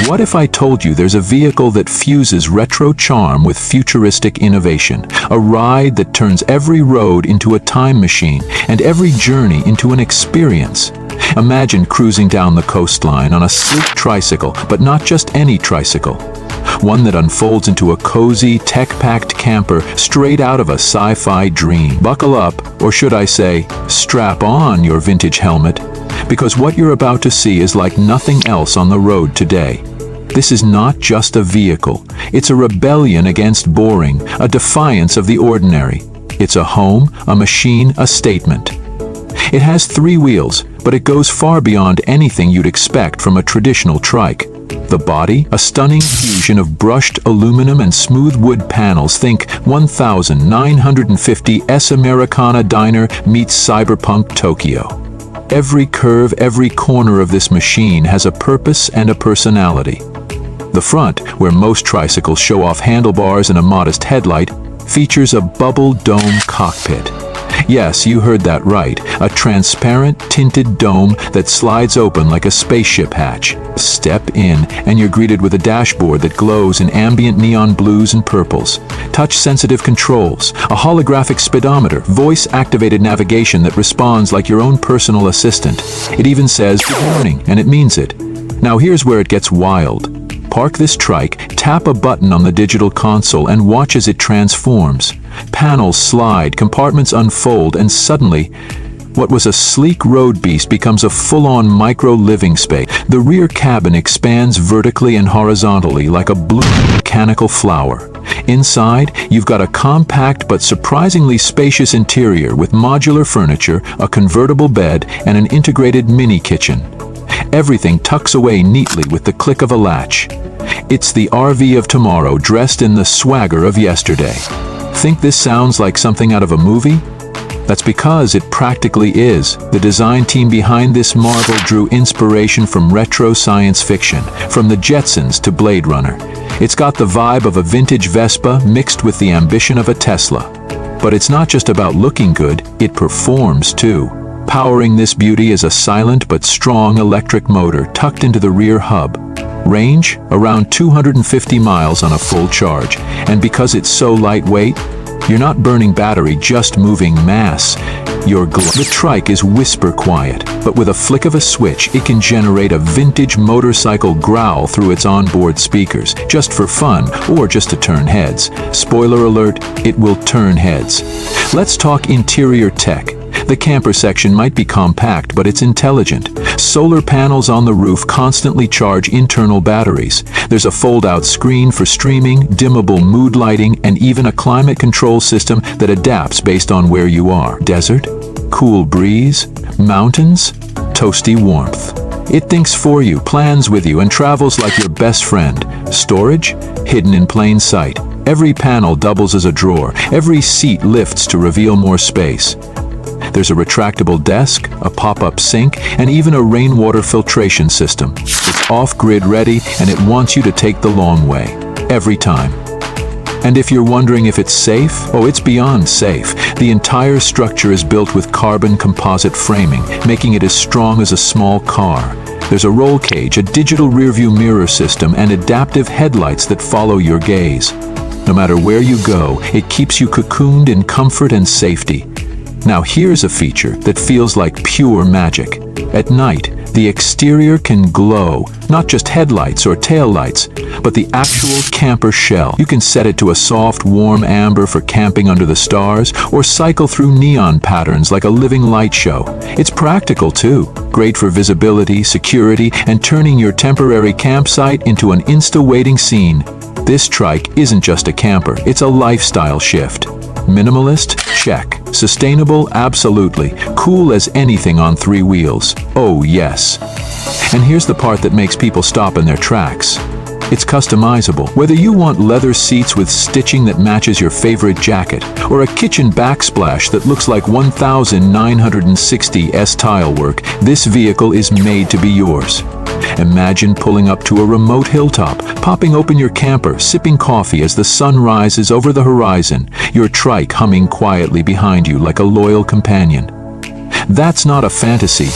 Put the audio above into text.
What if I told you there's a vehicle that fuses retro charm with futuristic innovation? A ride that turns every road into a time machine and every journey into an experience. Imagine cruising down the coastline on a sleek tricycle, but not just any tricycle. One that unfolds into a cozy, tech-packed camper straight out of a sci-fi dream. Buckle up, or should I say, strap on your vintage helmet, because what you're about to see is like nothing else on the road today. This is not just a vehicle. It's a rebellion against boring, a defiance of the ordinary. It's a home, a machine, a statement. It has 3 wheels, but it goes far beyond anything you'd expect from a traditional trike. The body, a stunning fusion of brushed aluminum and smooth wood panels. Think 1950 S Americana diner meets cyberpunk Tokyo. Every curve, every corner of this machine has a purpose and a personality. The front, where most tricycles show off handlebars and a modest headlight, features a bubble dome cockpit. Yes, you heard that right, a transparent, tinted dome that slides open like a spaceship hatch. Step in, and you're greeted with a dashboard that glows in ambient neon blues and purples. Touch-sensitive controls, a holographic speedometer, voice-activated navigation that responds like your own personal assistant. It even says, "Good morning," and it means it. Now here's where it gets wild. Park this trike, tap a button on the digital console, and watch as it transforms. Panels slide, compartments unfold, and suddenly, what was a sleek road beast becomes a full-on micro-living space. The rear cabin expands vertically and horizontally like a blooming mechanical flower. Inside, you've got a compact but surprisingly spacious interior with modular furniture, a convertible bed, and an integrated mini-kitchen. Everything tucks away neatly with the click of a latch. It's the RV of tomorrow dressed in the swagger of yesterday. Think this sounds like something out of a movie? That's because it practically is. The design team behind this marvel drew inspiration from retro science fiction, from the Jetsons to Blade Runner. It's got the vibe of a vintage Vespa mixed with the ambition of a Tesla. But it's not just about looking good, it performs too. Powering this beauty is a silent but strong electric motor tucked into the rear hub. Range? Around 250 miles on a full charge. And because it's so lightweight, you're not burning battery, just moving mass. The Trike is whisper quiet, but with a flick of a switch, it can generate a vintage motorcycle growl through its onboard speakers, just for fun or just to turn heads. Spoiler alert, it will turn heads. Let's talk interior tech. The camper section might be compact, but it's intelligent. Solar panels on the roof constantly charge internal batteries. There's a fold-out screen for streaming, dimmable mood lighting, and even a climate control system that adapts based on where you are. Desert? Cool breeze? Mountains? Toasty warmth. It thinks for you, plans with you, and travels like your best friend. Storage? Hidden in plain sight. Every panel doubles as a drawer. Every seat lifts to reveal more space. There's a retractable desk, a pop-up sink, and even a rainwater filtration system. It's off-grid ready, and it wants you to take the long way, every time. And if you're wondering if it's safe, oh, it's beyond safe. The entire structure is built with carbon composite framing, making it as strong as a small car. There's a roll cage, a digital rearview mirror system, and adaptive headlights that follow your gaze. No matter where you go, it keeps you cocooned in comfort and safety. Now here's a feature that feels like pure magic. At night, the exterior can glow, not just headlights or taillights, but the actual camper shell. You can set it to a soft, warm amber for camping under the stars, or cycle through neon patterns like a living light show. It's practical too, great for visibility, security, and turning your temporary campsite into an insta-waiting scene. This trike isn't just a camper, it's a lifestyle shift. Minimalist? Check. Sustainable? Absolutely. Cool as anything on 3 wheels. Oh yes. And here's the part that makes people stop in their tracks. It's customizable. Whether you want leather seats with stitching that matches your favorite jacket, or a kitchen backsplash that looks like 1960 tile work, this vehicle is made to be yours. Imagine pulling up to a remote hilltop, popping open your camper, sipping coffee as the sun rises over the horizon, your trike humming quietly behind you like a loyal companion. That's not a fantasy.